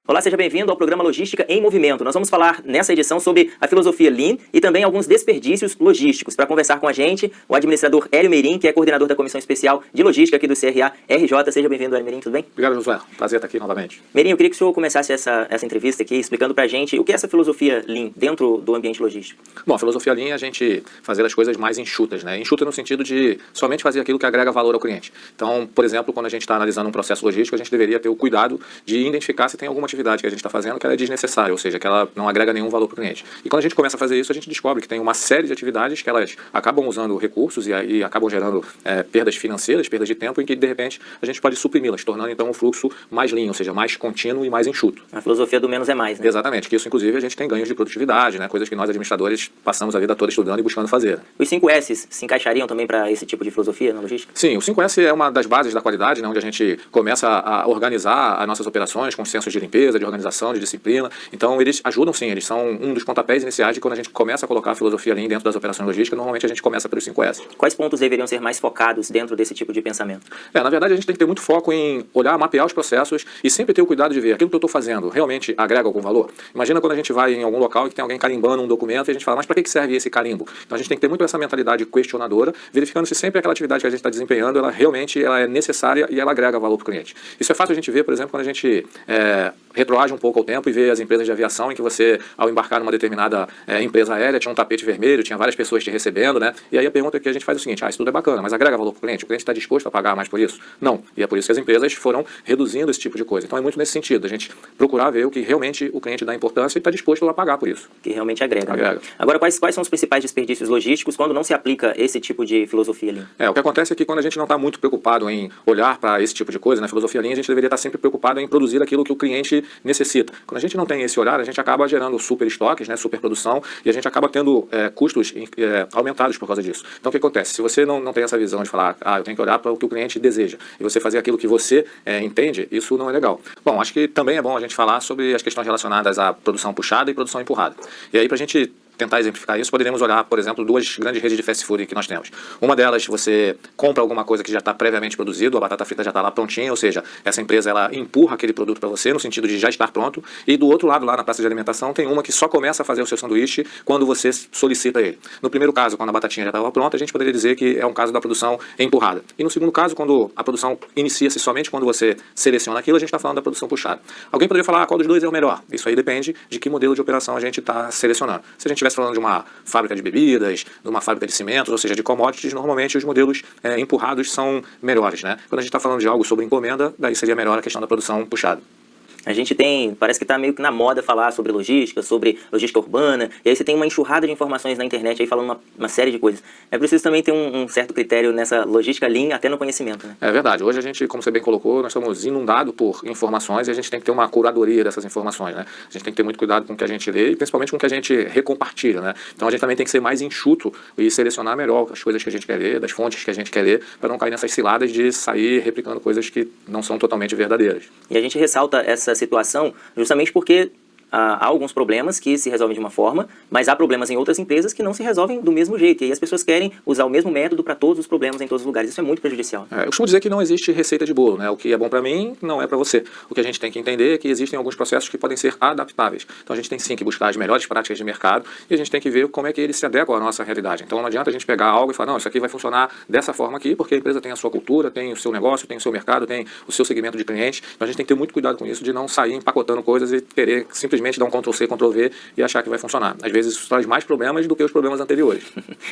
Olá, seja bem-vindo ao programa Logística em Movimento. Nós vamos falar nessa edição sobre a filosofia Lean e também alguns desperdícios logísticos. Para conversar com a gente, o administrador Hélio Meirim, que é coordenador da Comissão Especial de Logística aqui do CRA RJ. Seja bem-vindo, Hélio Meirim, tudo bem? Obrigado, Josué. Prazer estar aqui novamente. Meirim, eu queria que o senhor começasse essa entrevista aqui explicando para a gente o que é essa filosofia Lean dentro do ambiente logístico. Bom, a filosofia Lean é a gente fazer as coisas mais enxutas, né? Enxuta no sentido de somente fazer aquilo que agrega valor ao cliente. Então, por exemplo, quando a gente está analisando um processo logístico, a gente deveria ter o cuidado de identificar se tem alguma atividade que a gente está fazendo que ela é desnecessária, ou seja, que ela não agrega nenhum valor para o cliente. E quando a gente começa a fazer isso, a gente descobre que tem uma série de atividades que elas acabam usando recursos e aí acabam gerando perdas financeiras, perdas de tempo, em que, de repente, a gente pode suprimi-las, tornando, então, um fluxo mais lean, ou seja, mais contínuo e mais enxuto. A filosofia do menos é mais, né? Exatamente, que isso, inclusive, a gente tem ganhos de produtividade, né? Coisas que nós, administradores, passamos a vida toda estudando e buscando fazer. Os 5 S's se encaixariam também para esse tipo de filosofia na logística? Sim, o 5S é uma das bases da qualidade, né, onde a gente começa a organizar as nossas operações com sensos de limpeza, de organização, de disciplina. Então, eles ajudam sim, eles são um dos pontapés iniciais de quando a gente começa a colocar a filosofia Lean dentro das operações logísticas. Normalmente a gente começa pelos 5S. Quais pontos deveriam ser mais focados dentro desse tipo de pensamento? Na verdade, a gente tem que ter muito foco em olhar, mapear os processos e sempre ter o cuidado de ver aquilo que eu estou fazendo realmente agrega algum valor. Imagina quando a gente vai em algum local e que tem alguém carimbando um documento e a gente fala, mas para que serve esse carimbo? Então, a gente tem que ter muito essa mentalidade questionadora, verificando se sempre aquela atividade que a gente está desempenhando, ela realmente é necessária e ela agrega valor para o cliente. Isso é fácil a gente ver, por exemplo, quando a gente retroage um pouco ao tempo e vê as empresas de aviação em que você, ao embarcar numa determinada empresa aérea, tinha um tapete vermelho, tinha várias pessoas te recebendo, né? E aí a pergunta que a gente faz é o seguinte, isso tudo é bacana, mas agrega valor para o cliente? O cliente está disposto a pagar mais por isso? Não. E é por isso que as empresas foram reduzindo esse tipo de coisa. Então é muito nesse sentido, a gente procurar ver o que realmente o cliente dá importância e está disposto a pagar por isso. Que realmente agrega. Agrega. Né? Agora, quais são os principais desperdícios logísticos quando não se aplica esse tipo de filosofia Lean? O que acontece é que quando a gente não está muito preocupado em olhar para esse tipo de coisa, na filosofia Lean, a gente deveria estar sempre preocupado em produzir aquilo que o cliente necessita. Quando a gente não tem esse olhar, a gente acaba gerando super estoques, né, super produção, e a gente acaba tendo custos aumentados por causa disso. Então o que acontece? Se você não tem essa visão de falar, eu tenho que olhar para o que o cliente deseja, e você fazer aquilo que você entende, isso não é legal. Bom, acho que também é bom a gente falar sobre as questões relacionadas à produção puxada e produção empurrada. E aí, para a gente tentar exemplificar isso, poderíamos olhar, por exemplo, duas grandes redes de fast food que nós temos. Uma delas, você compra alguma coisa que já está previamente produzido, a batata frita já está lá prontinha, ou seja, essa empresa ela empurra aquele produto para você no sentido de já estar pronto, e do outro lado, lá na praça de alimentação, tem uma que só começa a fazer o seu sanduíche quando você solicita ele. No primeiro caso, quando a batatinha já estava pronta, a gente poderia dizer que é um caso da produção empurrada. E no segundo caso, quando a produção inicia-se somente quando você seleciona aquilo, a gente está falando da produção puxada. Alguém poderia falar, qual dos dois é o melhor? Isso aí depende de que modelo de operação a gente está selecionando. Se a gente estivesse falando de uma fábrica de bebidas, de uma fábrica de cimentos, ou seja, de commodities, normalmente os modelos empurrados são melhores, né? Quando a gente está falando de algo sobre encomenda, daí seria melhor a questão da produção puxada. A gente parece que está meio que na moda falar sobre logística urbana, e aí você tem uma enxurrada de informações na internet aí falando uma série de coisas. É preciso também ter um certo critério nessa logística Lean, até no conhecimento, né? É verdade. Hoje a gente, como você bem colocou, nós estamos inundados por informações e a gente tem que ter uma curadoria dessas informações, né? A gente tem que ter muito cuidado com o que a gente lê e principalmente com o que a gente recompartilha, né? Então a gente também tem que ser mais enxuto e selecionar melhor as coisas que a gente quer ler, das fontes que a gente quer ler, para não cair nessas ciladas de sair replicando coisas que não são totalmente verdadeiras. E a gente ressalta essa situação justamente porque há alguns problemas que se resolvem de uma forma, mas há problemas em outras empresas que não se resolvem do mesmo jeito. E aí as pessoas querem usar o mesmo método para todos os problemas em todos os lugares. Isso é muito prejudicial. Eu costumo dizer que não existe receita de bolo, né? O que é bom para mim não é para você. O que a gente tem que entender é que existem alguns processos que podem ser adaptáveis. Então a gente tem sim que buscar as melhores práticas de mercado e a gente tem que ver como é que eles se adequam à nossa realidade. Então não adianta a gente pegar algo e falar, não, isso aqui vai funcionar dessa forma aqui, porque a empresa tem a sua cultura, tem o seu negócio, tem o seu mercado, tem o seu segmento de clientes. Então a gente tem que ter muito cuidado com isso, de não sair empacotando coisas e querer simplesmente dar um Ctrl+C, Ctrl+V e achar que vai funcionar. Às vezes isso traz mais problemas do que os problemas anteriores.